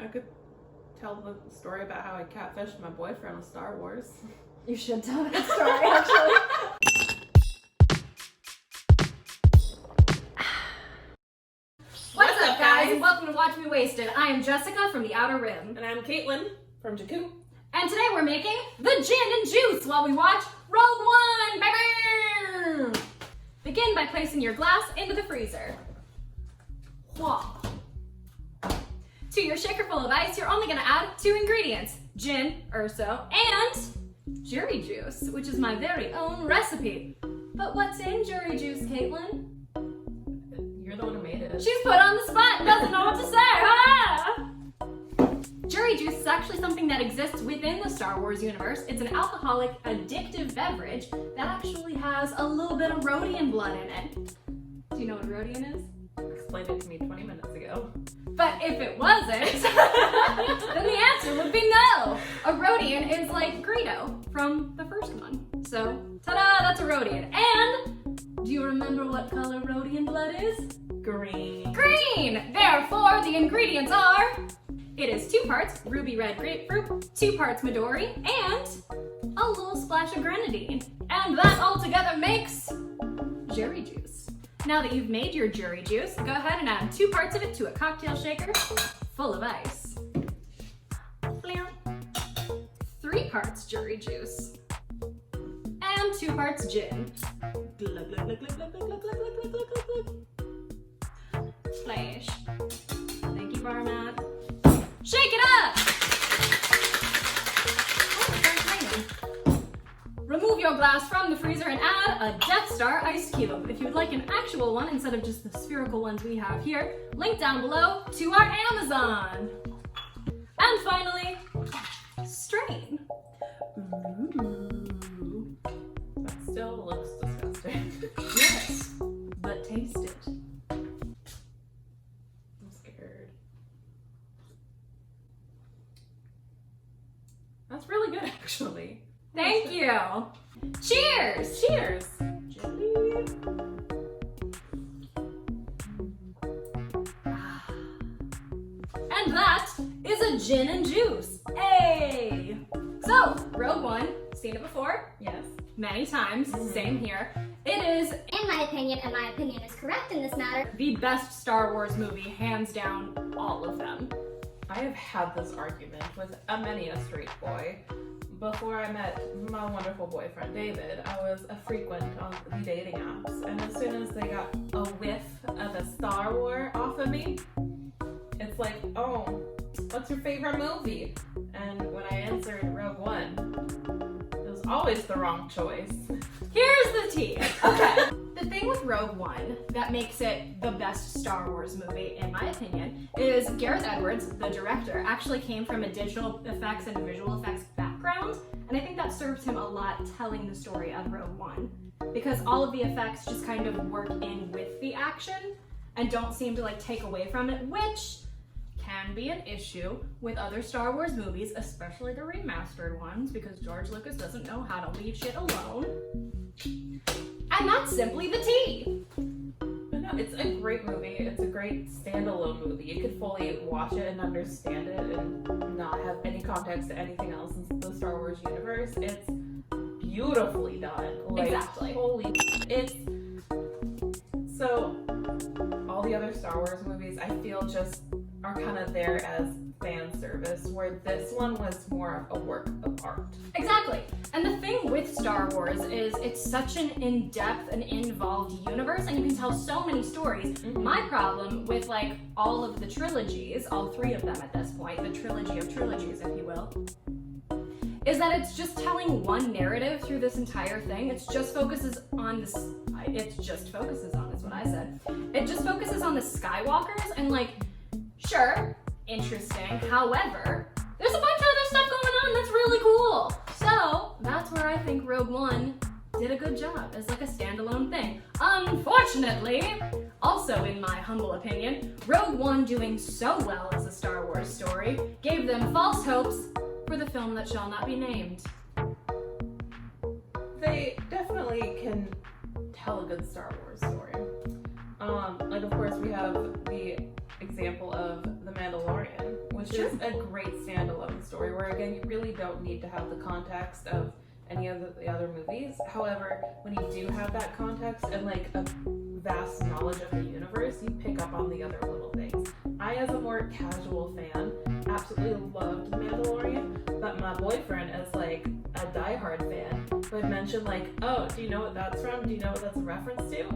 I could tell the story about how I catfished my boyfriend with Star Wars. You should tell that story, actually. What's up, guys? And welcome to Watch Me Wasted. I am Jessica from the Outer Rim. And I'm Caitlin from Jakku. And today we're making the gin and juice while we watch Rogue One, baby! Begin by placing your glass into the freezer. Whoa. To your shaker full of ice, you're only gonna add 2 ingredients: gin, urso, and jury juice, which is my very own recipe. But what's in jury juice, Caitlin? You're the one who made it. She's put on the spot and doesn't know what to say. Ah! Jury juice is actually something that exists within the Star Wars universe. It's an alcoholic, addictive beverage that actually has a little bit of Rodian blood in it. Do you know what Rodian is? Explained it to me 20 minutes ago. But if it wasn't, then the answer would be no. A Rodian is like Greedo from the first one. So, ta-da, that's a Rodian. And do you remember what color Rodian blood is? Green. Green! Therefore, the ingredients are: it is 2 parts ruby red grapefruit, 2 parts Midori, and a little splash of grenadine. And that all together makes jury juice. Now that you've made your jury juice, go ahead and add 2 parts of it to a cocktail shaker full of ice. 3 parts jury juice. And 2 parts gin. Glug, glug, glug, glug, glug, glug, glug, glug, glug, glug, glug, glug. Splash. Thank you, barman. Shake it up! Oh, it's raining. Remove your glass from the freezer and add a Death Star ice cube. If you would like an actual one instead of just the spherical ones we have here, link down below to our Amazon. And finally, strain. Ooh. That still looks disgusting. Yes, but taste it. I'm scared. That's really good, actually. Thank you. Cheers! Cheers! Jelly. And that is a gin and juice. Hey! So, Rogue One, seen it before? Yes. Many times, same here. It is, In my opinion, and my opinion is correct in this matter, the best Star Wars movie, hands down, all of them. I have had this argument with many a street boy. Before I met my wonderful boyfriend David, I was a frequent on the dating apps, and as soon as they got a whiff of a Star Wars off of me, it's like, oh, what's your favorite movie? And when I answered Rogue One, it was always the wrong choice. Here's the tea. Okay. The thing with Rogue One that makes it the best Star Wars movie, in my opinion, is Gareth Edwards, the director, actually came from a digital effects and visual effects background, and I think that served him a lot telling the story of Rogue One, because all of the effects just kind of work in with the action and don't seem to like take away from it, which can be an issue with other Star Wars movies, especially the remastered ones, because George Lucas doesn't know how to leave shit alone. And that's simply the tea. But no, it's a great movie. It's a great standalone movie. You could fully watch it and understand it and not have any context to anything else in the Star Wars universe. It's beautifully done. Like, Exactly. Holy, it's so. All the other Star Wars movies, I feel, just are kind of there as fan service, where this one was more of a work of art. Exactly. And the thing with Star Wars is it's such an in-depth and involved universe, and you can tell so many stories. My problem with like all of the trilogies, all 3 of them at this point, the trilogy of trilogies, if you will, is that it's just telling one narrative through this entire thing. It just focuses on this. It just focuses on is what I said. It just focuses on the Skywalkers, and like, sure, interesting. However, there's a bunch of other stuff going on that's really cool. So that's where I think Rogue One did a good job as like a standalone thing. Unfortunately, also in my humble opinion, Rogue One doing so well as a Star Wars story gave them false hopes for the film that shall not be named. They definitely can tell a good Star Wars story. Like, of course, we have the example of The Mandalorian, which which is a great standalone story where, again, you really don't need to have the context of any of the other movies. However, when you do have that context and like a vast knowledge of the universe, you pick up on the other little things. I, as a more casual fan, absolutely loved The Mandalorian, but my boyfriend, as like a diehard fan, would mention like, oh, do you know what that's from? Do you know what that's a reference to?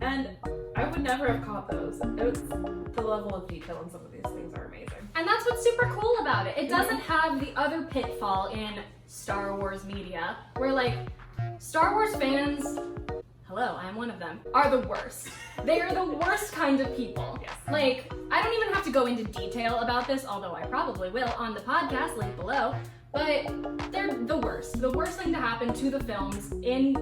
And I would never have caught those. It was, the level of detail in some of these things are amazing. And that's what's super cool about it. It doesn't have the other pitfall in Star Wars media, where like, Star Wars fans, hello, I am one of them, are the worst. They are the worst kind of people. Yes. Like, I don't even have to go into detail about this, although I probably will on the podcast, link below, but they're the worst. The worst thing to happen to the films in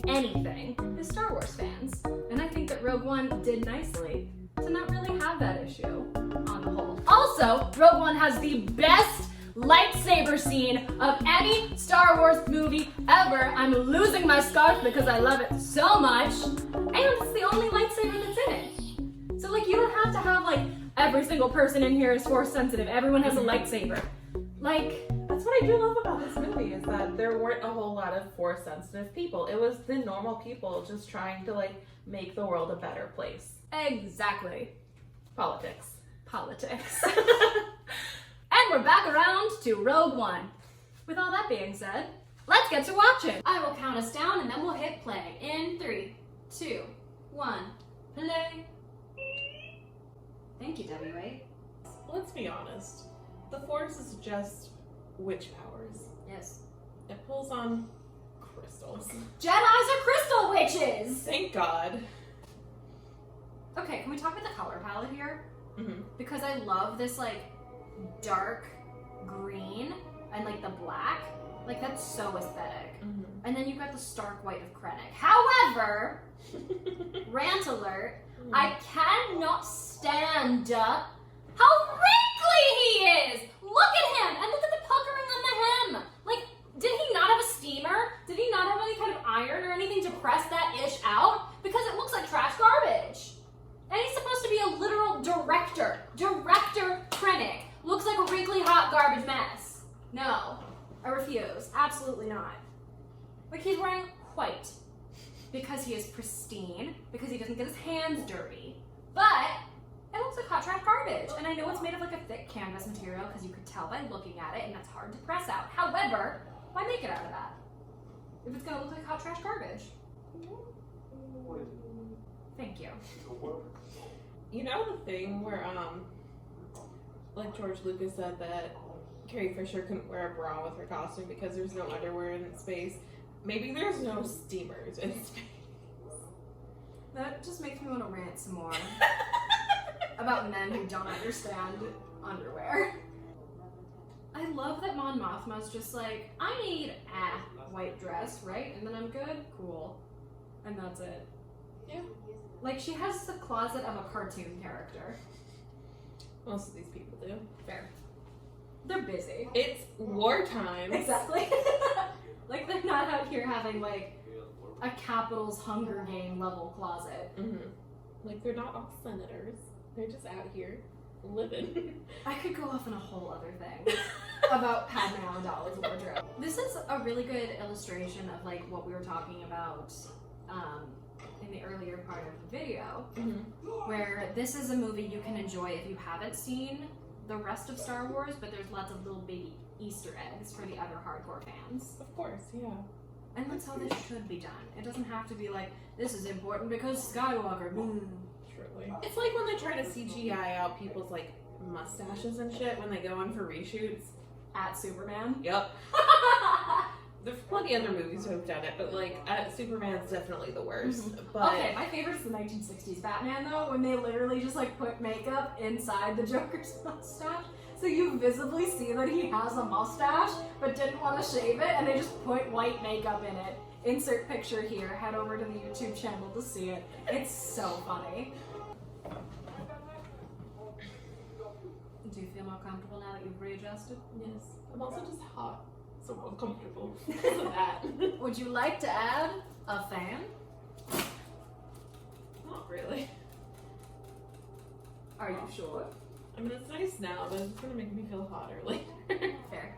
anything is Star Wars fans. And I think that Rogue One did nicely to not really have that issue on the whole. Also, Rogue One has the best lightsaber scene of any Star Wars movie ever. I'm losing my scarf because I love it so much. And it's the only lightsaber that's in it. So like, you don't have to have like, every single person in here is force sensitive. Everyone has a lightsaber. Like, that's what I do love about this movie, is that there weren't a whole lot of force sensitive people. It was the normal people just trying to like make the world a better place. exactly. Politics. Politics. And we're back around to Rogue One. With all that being said, let's get to watching. I will count us down and then we'll hit play. In 3, 2, 1, play. Thank you, W8. Let's be honest. The Force is just witch powers. Yes. It pulls on crystals. Jedis are crystal witches! Thank God. Okay, can we talk about the color palette here? Mm-hmm. Because I love this like dark green and like the black. Like that's so aesthetic. Mm-hmm. And then you've got the stark white of Krennic. However, rant alert, I cannot stand how wrinkly he is! Look at him! And look at the puckering on the hem! Like, did he not have a steamer? Did he not have any kind of iron or anything to press that ish out? Because it looks like trash garbage. And he's supposed to be a literal director. Director Krennic. Looks like a wrinkly hot garbage mess. No, I refuse. Absolutely not. Like, he's wearing white because he is pristine, because he doesn't get his hands dirty. But it looks like hot trash garbage. And I know it's made of like a thick canvas material because you could tell by looking at it, and that's hard to press out. However, why make it out of that if it's gonna look like hot trash garbage? Thank you. You know the thing where, like George Lucas said that Carrie Fisher couldn't wear a bra with her costume because there's no underwear in space? Maybe there's no steamers in space. That just makes me want to rant some more about men who don't understand underwear. I love that Mon Mothma's just like, I need a white dress, right? And then I'm good? Cool. And that's it. Yeah. Like, she has the closet of a cartoon character. Most of these people do. Fair. They're busy. It's wartime. Exactly. Like, they're not out here having, like, a Capitals Hunger Game level closet. Mm-hmm. Like, they're not all senators. They're just out here living. I could go off on a whole other thing about Padme Amidala's wardrobe. This is a really good illustration of, like, what we were talking about in the earlier part of the video, where this is a movie you can enjoy if you haven't seen the rest of Star Wars, but there's lots of little baby Easter eggs for the other hardcore fans. Of course, yeah. And that's how this should be done. It doesn't have to be like, this is important because Skywalker, boom. Truly. It's like when they try to CGI out people's, like, mustaches and shit when they go on for reshoots. At Superman. Yep. There's plenty of other movies who have done it, but, like, Superman's definitely the worst. But Okay, my favorite's the 1960s Batman, though, when they literally just, like, put makeup inside the Joker's mustache. So you visibly see that he has a mustache, but didn't want to shave it, and they just put white makeup in it. Insert picture here. Head over to the YouTube channel to see it. It's so funny. Do you feel more comfortable now that you've readjusted? yes, I'm also just hot, so uncomfortable because of that. Would you like to add a fan? Not really. Are you sure? I mean, it's nice now, but it's gonna make me feel hotter later. Fair.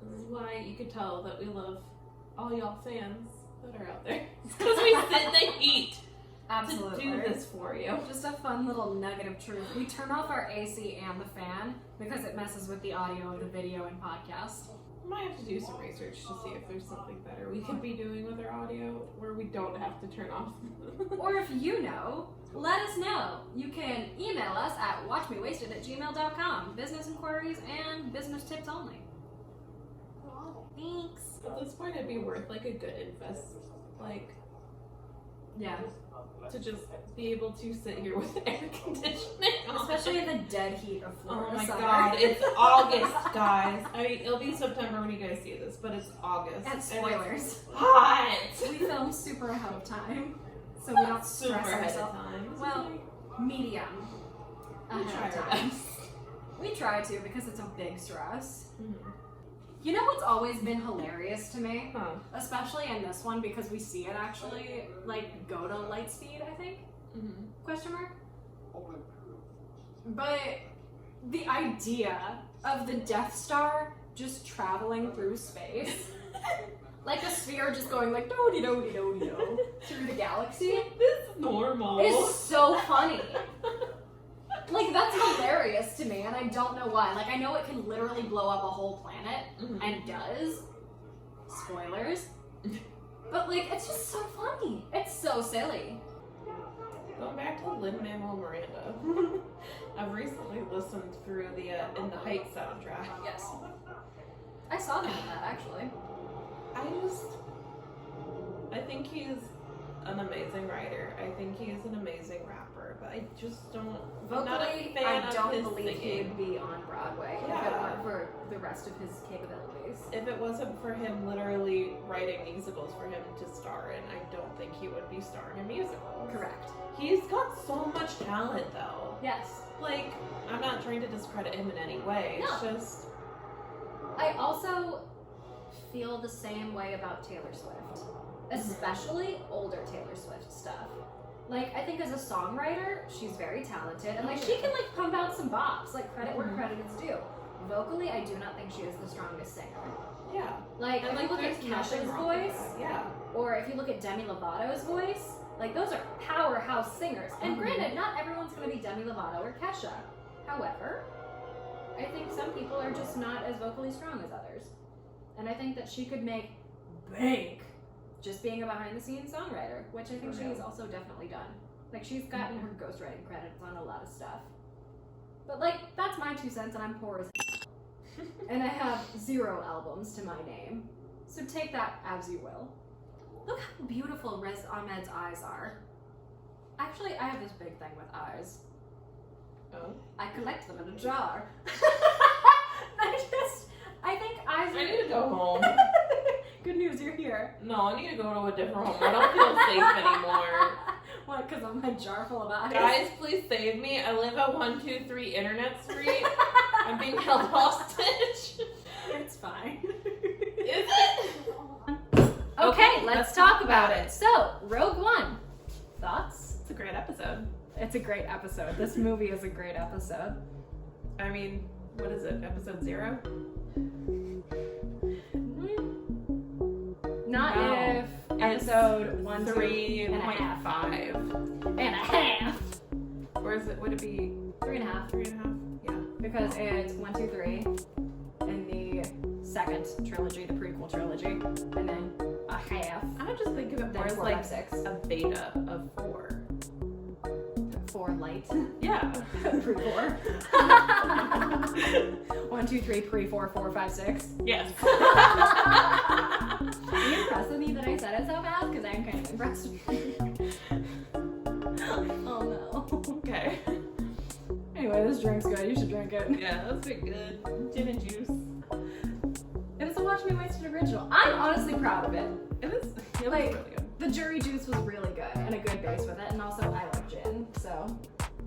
This is why you could tell that we love all y'all fans that are out there. It's because we sit in the heat Absolutely. to do this for you. Just a fun little nugget of truth. We turn off our AC and the fan because it messes with the audio of the video and podcast. Might have to do some research to see if there's something better we could be doing with our audio where we don't have to turn off. Or if you know, let us know. You can email us at watchmewasted@gmail.com. Business inquiries and business tips only. Thanks. At this point, it'd be worth like a good invest, like Yeah. to just be able to sit here with air conditioning on. Especially in the dead heat of Oh Florida my summer. god, it's August, guys. I mean, it'll be September when you guys see this, but it's August. And spoilers. Hot! We film super ahead of time, so we don't Super stress ahead of ourselves. time. Well, medium we try ahead of our time. best. We try to because it's a big stress. Mm-hmm. You know what's always been hilarious to me? Huh. Especially in this one because we see it actually like go to light speed, I think? Mm-hmm. Question mark? But the idea of the Death Star just traveling through space, like a sphere just going like do-de-do-de-do-de-do through the galaxy, This is normal. is so funny. Like, that's hilarious to me, and I don't know why. Like, I know it can literally blow up a whole planet, Mhm. and does. Spoilers. But, like, it's just so funny. It's so silly. Going back to Lin-Manuel Miranda, I've recently listened through the In the Heights soundtrack. Yes. I saw him in that, actually. I think he's an amazing writer. I think he's an amazing rapper, but I just don't. I'm not a Vocally, fan I of don't his believe singing. he'd be on Broadway if it Yeah. weren't for the rest of his capabilities. If it wasn't for him literally writing musicals for him to star in, I don't think he would be starring in musicals. Correct. He's got so much talent, though. Yes. Like, I'm not trying to discredit him in any way. It's No. just. I also feel the same way about Taylor Swift, especially older Taylor Swift stuff. Like, I think as a songwriter, she's very talented, and like she can like pump out some bops, like credit where credit is due. Vocally, I do not think she is the strongest singer. Yeah. Like, And if you look at there's nothing Kesha's wrong with voice, that. Yeah. or if you look at Demi Lovato's voice, like those are powerhouse singers. And granted, not everyone's going to be Demi Lovato or Kesha. However, I think some people are just not as vocally strong as others. And I think that she could make bank just being a behind-the-scenes songwriter, which I think she's also definitely done. Like, she's gotten her ghostwriting credits on a lot of stuff. But, like, that's my 2 cents, and I'm poor as and I have 0 albums to my name. So take that as you will. Look how beautiful Riz Ahmed's eyes are. Actually, I have this big thing with eyes. Oh. I collect them in a jar. I think eyes I need to go home. Good news, you're here. No, I need to go to a different home. I don't feel safe anymore. What, because I'm a jar full of eyes? Guys, please save me. I live at 123 Internet Street. I'm being held hostage. It's fine. Is it? Okay, let's talk about it. So, Rogue One. Thoughts? It's a great episode. It's a great episode. This movie is a great episode. I mean, what is it? Episode 0? Not No. if episode 1, 3.5. and a half. Or is it? Would it be 3.5. 3.5? Yeah. Because it's 1, 2, 3 in the second trilogy, the prequel trilogy, and then a half. I would just think of it more Then as 4, like 5, 6. a beta of 4. 4 light. Yeah. Pre 4. 1, 2, 3, pre 4, 4, 5, 6. Yes. Are you impressed with me that I said it so fast? Because I'm kind of impressed. Oh no. Okay. Anyway, this drink's good. You should drink it. Yeah, that's pretty good. Gin and juice. And it's a Watch Me Wasted original. I'm honestly proud of it. It is. It was Like, really good. the jury juice was really good and a good base with it, and also I like gin, so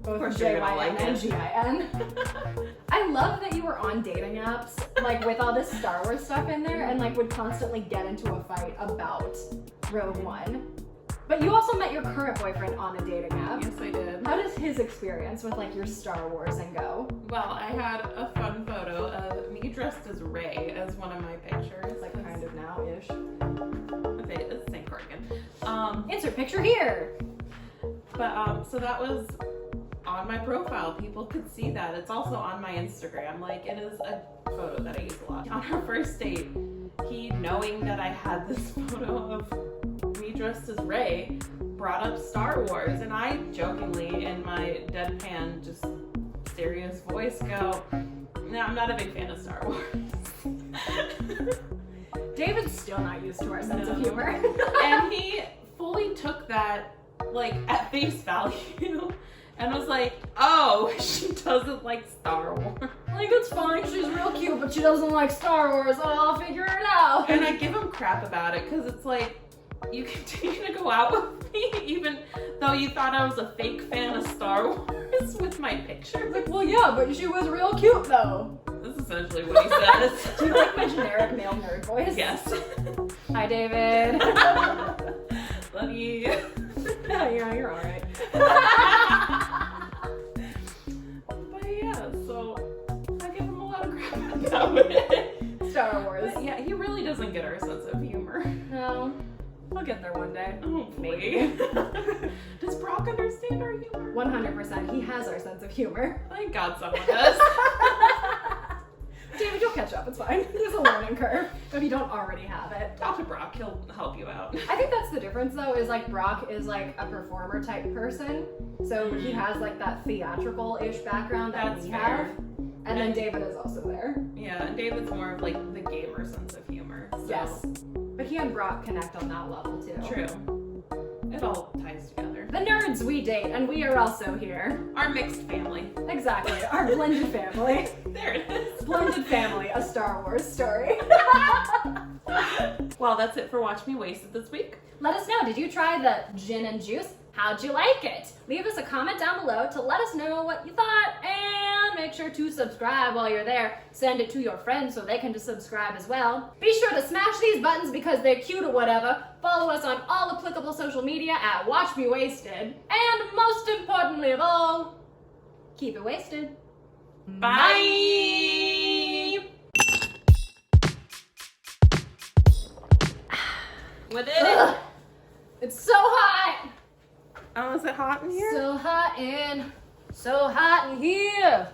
both Of course you're gonna JYN like and it. GIN. I love that you were on dating apps, like with all this Star Wars stuff in there, and like would constantly get into a fight about Rogue One. But you also met your current boyfriend on a dating app. Yes, I did. How does his experience with like your Star Wars and go? Well, I had a fun photo of me dressed as Rey as one of my pictures. It's like kind of now-ish. Okay, it's the same cardigan. Insert picture here. But so that was on my profile. People could see that. It's also on my Instagram. Like, it is a photo that I use a lot. On our first date, he, knowing that I had this photo of me dressed as Rey, brought up Star Wars, and I jokingly, in my deadpan, just serious voice, go, "No, I'm not a big fan of Star Wars." David's still not used to our sense of humor. And he fully took that, like, at face value, and was like, "Oh, she doesn't like Star Wars." Like, it's fine, she's real cute, but she doesn't like Star Wars. Oh, I'll figure it out. And I give him crap about it, because it's like, you continue to go out with me even though you thought I was a fake fan of Star Wars with my picture. Like, well, yeah, but she was real cute, though. This is essentially what he says. Do you like my generic male nerd voice? Yes. Hi, David. Love you. Yeah, you're alright. But yeah, so I give him a lot of crap about it. Star Wars. But yeah, he really doesn't get our sense of humor. No. We'll get there one day. Hopefully. Does Brock understand our humor? 100%. He has our sense of humor. Thank God someone does. David, you'll catch up. It's fine. There's a learning curve if you don't already have it. Talk to Brock, he'll help you out. I think that's the difference, though, is like Brock is like a performer type person. So he has like that theatrical-ish background that That's we fair. have. And then David is also there. Yeah, and David's more of like the gamer sense of humor. So. Yes. But he and Brock connect on that level, too. True. It all ties together. The nerds we date, and we are also here. Our mixed family. Exactly. Our blended family. There it is. Blended family, a Star Wars story. Well, that's it for Watch Me Wasted this week. Let us know, did you try the gin and juice? How'd you like it? Leave us a comment down below to let us know what you thought, and make sure to subscribe while you're there. Send it to your friends so they can just subscribe as well. Be sure to smash these buttons because they're cute or whatever. Follow us on all applicable social media at Watch Me Wasted. And most importantly of all, keep it wasted. Bye. What is it? Ugh, it's so hot. Oh, is it hot in here? So hot in here.